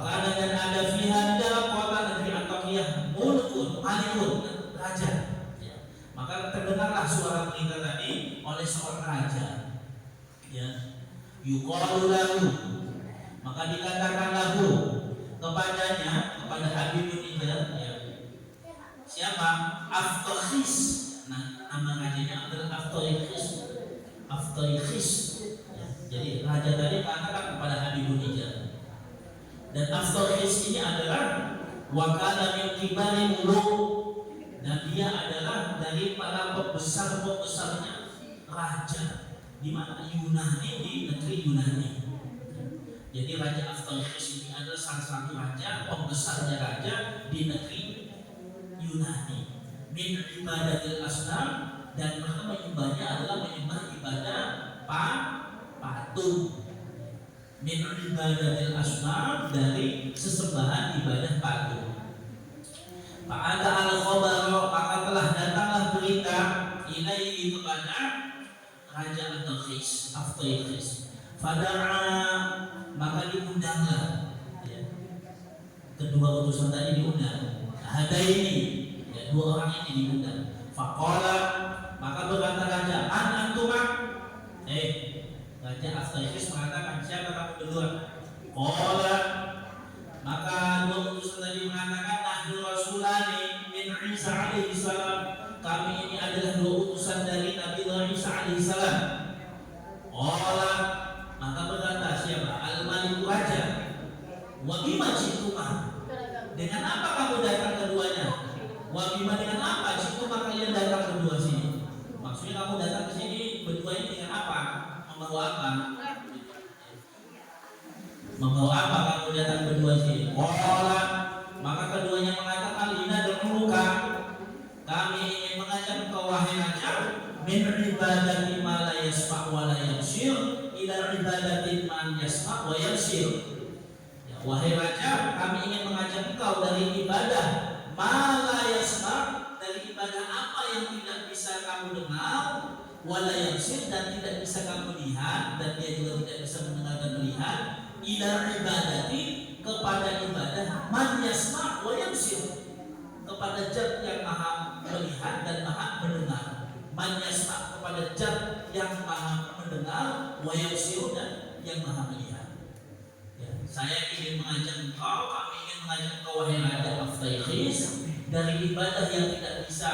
kana dan ada fiha di dalam kota negeri Antiokhia mulkun malikun, raja ya. Maka terdengarlah suara berita tadi oleh seorang raja ya, yuqalu lahu, maka dikatakan lahu kepadanya, kepada Habibun nijar ya, siapa? Aftakhis. Nah, nama rajanya adalah Aftakhis ya. Jadi raja tadi katakan kepada Habibun nijar, dan Aftakhis ini adalah wakala min kibari muluk, dan dia adalah dari para pembesar-pembesarnya raja di mana? Yunani, di negeri Yunani. Jadi Raja Aftakhis ini adalah salah satu raja, pembesarnya raja di negeri Yunani. Min ibadatil asnam, dan maka menyembahnya adalah menyembah ibadah patung. Min ibadatil asnam, dari sesembahan ibadah patung. Fa'ata al-khabar, maka telah datanglah berita ilaihi, kepada Raja Aftakhis. Fada'a, maka diundanglah ya. Kedua utusan tadi diundang. Hadaini ya, dua orang ini diundang. Faqala, maka berkata raja, an antuma, Raja Aftakhis mengatakan, siapa kamu duluan? Qala, maka dua utusan tadi mengatakan, nahnu rasulani min Isa alaihi salam, kami ini adalah dua utusan dari Nabi Isa alaihi salam. Qala, maka berkata siapa? Al-Malik, raja. Wa bima jituma, dengan apa kamu datang keduanya? Wa bima, dengan apa jituma kalian datang kedua sini? Maksudnya kamu datang ke sini berdua ini dengan apa? Membawa apa? Membawa apa kamu datang berdua sini? Qala, maka keduanya mengatakan, lina da'uka, kami ingin mengajak engkau wahai raja, min ibadati ma la yasma' wa la yabsir ila ibadati man yasma' wa yabsir. Ya, wahai raja, kami ingin mengajak engkau dari ibadah ma la yasma', dari ibadah apa yang tidak bisa kamu dengar, wa la yabsir, dan tidak bisa kamu lihat, dan dia juga tidak bisa mendengar dan melihat, ila ibadati, kepada ibadah man yasma' wa yabsir, kepada zat yang maha melihat dan maha mendengar. Man yasma kepada zat yang maha mendengar, wa yabsiru dan yang maha melihat. Ya, saya ingin mengajak engkau, kami ingin mengajak engkau wahai Raja Aftaikis, dari ibadah yang tidak bisa,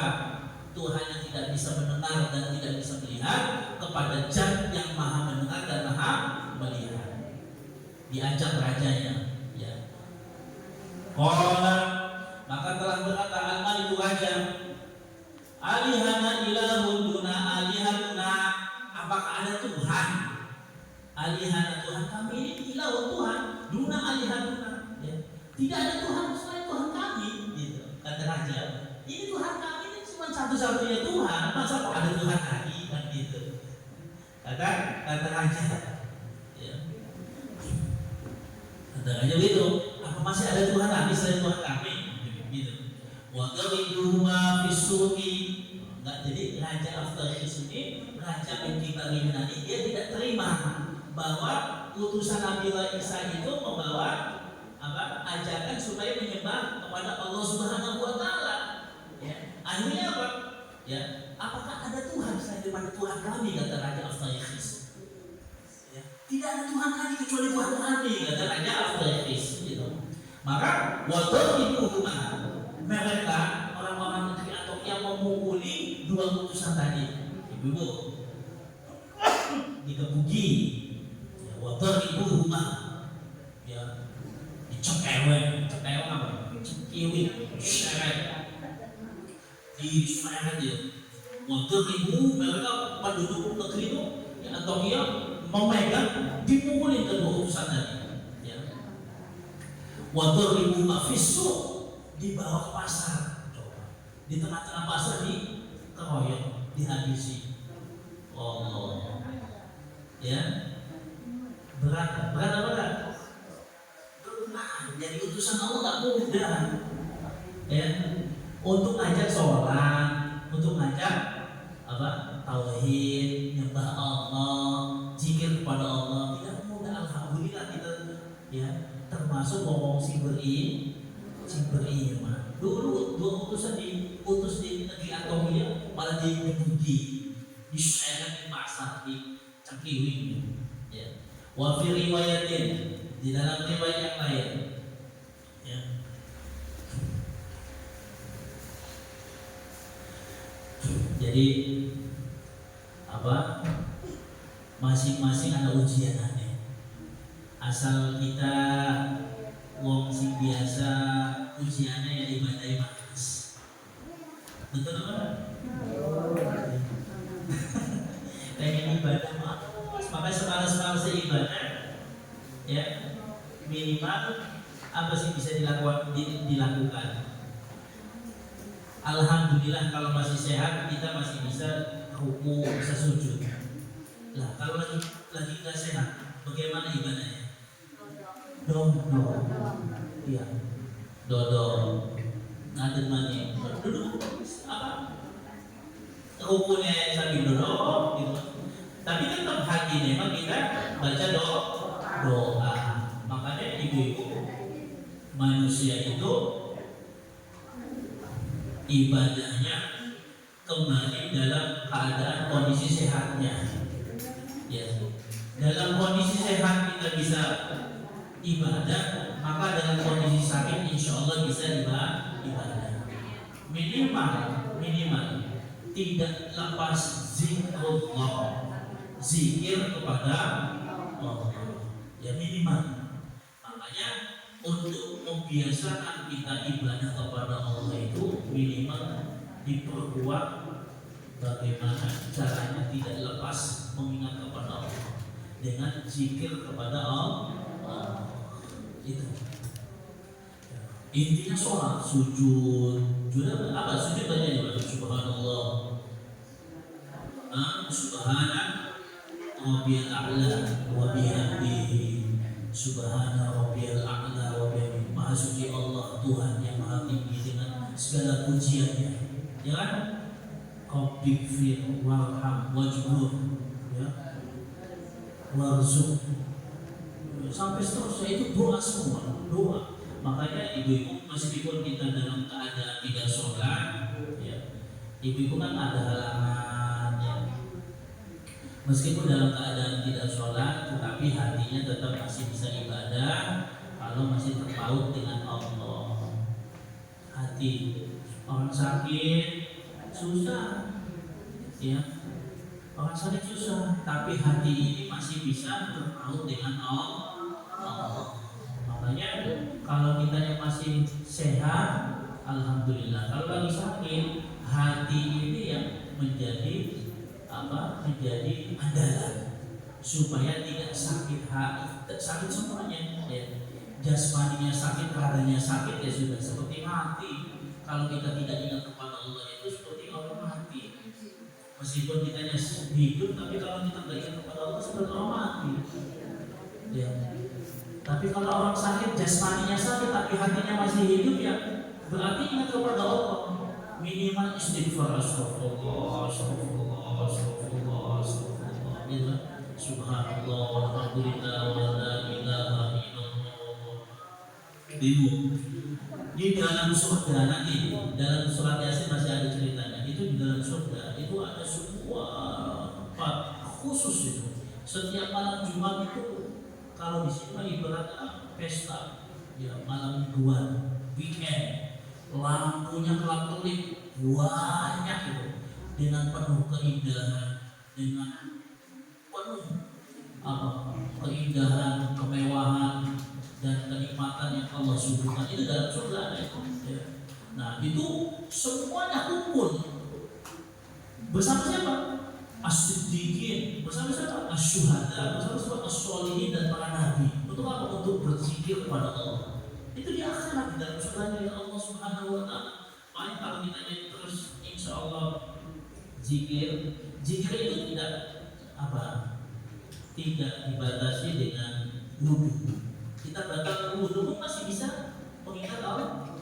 Tuhan yang tidak bisa mendengar dan tidak bisa melihat, kepada zat yang maha mendengar dan maha melihat. Diajak rajanya, ya. Qala, maka telah berkata al-maliku raja, alihana ilahun duna alihatuna, apakah ada Tuhan? Alihana Tuhan kami ini ilahun Tuhan, duna alihatuna, ya. Tidak ada Tuhan selain Tuhan kami, gitu. Kata raja, ini Tuhan kami ini cuma satu-satunya Tuhan, masa kok ada Tuhan lagi, kan gitu. Kata raja, ya. Kata raja begitu, apa masih ada Tuhan lagi selain Tuhan kami? Gitu. Wa qawiduma fisuki. Enggak, jadi Raja Aftaikis ini, Raja bin Kibari Yunani, dia tidak terima bahwa utusan Nabi Isa itu membawa ajakan supaya menyembah kepada Allah Subhanahu wa taala. Ya. Akhirnya apa? Ya, apakah ada Tuhan selain daripada Tuhan kami, kata Raja Aftaikis. Ya. Tidak ada Tuhan lagi kecuali Tuhan kami, kata Raja Aftaikis, gitu. Maka waktu itu mereka orang-orang negeri Antok yang memukuli dua utusan tadi, ibu-ibu dikebuki, ya, waktu itu ya dicekewek apa? Cekiwi, seret, diseret ya. Waktu itu mereka penduduk negeri itu ya Antokia memegang, dipukulin kedua utusan tadi. Waktu itu mafisu dibawa ke pasar, coba di tengah-tengah pasar dikeroyok, dihabisi. Allah, ya, berat. Jadi utusan Allah nggak mudah, ya. Untuk ngajak sholat, untuk ngajak tauhid, nyembah Allah, zikir kepada Allah, tidak mudah. Alhamdulillah kita, ya, termasuk ngomong si beriman. Dulu dua utusan diutus di negeri Antokia malah dibuji, diseret di pasar, dicekiwi, ya. Wa fi riwayatin, di dalam riwayat yang lain, ya. Jadi masing-masing ada ujiannya. Asal kita wong sing biasa, ujiannya ya ibadah mas. Betul apa? Pengen ibadah mas, makanya semangat ibadah, ya, minimal apa sih bisa dilakukan. Alhamdulillah kalau masih sehat kita masih bisa ruku, bisa sujud. Lah kalau lagi nggak sehat, bagaimana ibadahnya? Iya, dodol, ngaden mani, duduk rukunya sambil dodol, gitu. Tapi tetap hati memang kita baca doa. Makanya ibu-ibu, manusia itu ibadahnya kembali dalam keadaan kondisi sehatnya. Ya, dalam kondisi sehat kita bisa ibadah, maka dalam kondisi sakit insya Allah bisa ibadah. Minimal tidak lepas zikrullah, zikir kepada Allah, ya minimal. Makanya untuk membiasakan kita ibadah kepada Allah itu minimal diperkuat bagaimana caranya tidak lepas mengingat kepada Allah dengan zikir kepada Allah. Itu intinya sholat, sujud apa? Sujud banyak juga. Subhanallah, subhana rabbiyal a'la wa bihamdihi, subhana rabbiyal a'la wa bihamdihi. Maha suci Allah, Tuhan yang maha tinggi dengan segala pujiannya, ya kan? Qabbifir warham wajbur, ya, warzuq, sampai seterusnya. Itu doa semua, doa. Makanya ibu-ibu, meskipun kita dalam keadaan tidak sholat Ibu-ibu kan ada halangan ya. Meskipun dalam keadaan tidak sholat, tetapi hatinya tetap masih bisa ibadah kalau masih terpaut dengan Allah. Hati orang sakit susah, ya orang sakit susah, tapi hati ini masih bisa terpaut dengan Allah. Makanya kalau kita yang masih sehat, alhamdulillah. Kalau lagi sakit, hati ini yang menjadi menjadi andalan supaya tidak sakit hati, sakit semuanya ya. Jasmaninya sakit, raganya sakit ya sudah seperti mati. Kalau kita tidak ingat kepada Allah itu seperti orang mati. Meskipun kita hidup, tapi kalau kita tidak ingat kepada Allah seperti orang mati ya. Tapi kalau orang sakit, jasmaninya sakit tapi hatinya masih hidup ya, berarti ingat kepada Allah. Minimal istighfar, astagfirullah, astagfirullah, astagfirullah, astagfirullah, gitu. Subhanallah, walhamdulillah, wa la ilaha illallah. Di dalam surga nanti, dalam surat Yasin masih ada ceritanya. Itu di dalam surga itu ada sebuah tempat khusus itu. Setiap malam Jumat itu, kalau di sini ibaratnya pesta, ya malam mingguan, weekend. Lampunya kelap-kelip banyak itu, dengan penuh keindahan, dengan penuh keindahan, kemewahan dan kenikmatan yang Allah suguhkan itu dalam surga itu. Ya. Nah itu semuanya kumpul bersama siapa? As-Siddiqin, bersama siapa? As-Syuhada, bersama siapa? As-Sholihin dan para nabi. Untuk apa? Untuk berzikir kepada Allah. Itu di akhirat dalam surga dari Allah Subhanahu wa taala. Makanya kalau kita terus insya Allah zikir itu tidak tidak dibatasi dengan wudhu. Kita batal wudhu masih bisa mengingat Allah.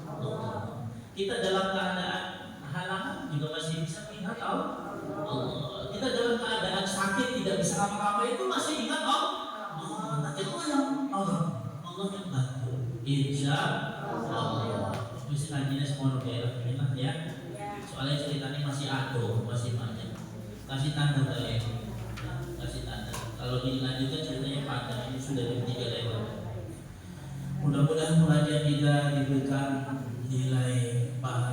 Kita dalam keadaan halangan juga masih bisa mengingat Allah. Kita dalam keadaan sakit tidak bisa apa-apa itu masih ingat Allah. Nah itu yang Allah yang bantu. Insya Allah. Mesti ngajinya semua daerah ya. Soalnya ceritanya masih masih banyak. Kasih tanda kalian. Kasih tanda. Kalau dilanjutkan ceritanya panjang, ini sudah di 3 daerah. Mudah-mudahan pengajian kita diberikan nilai pahala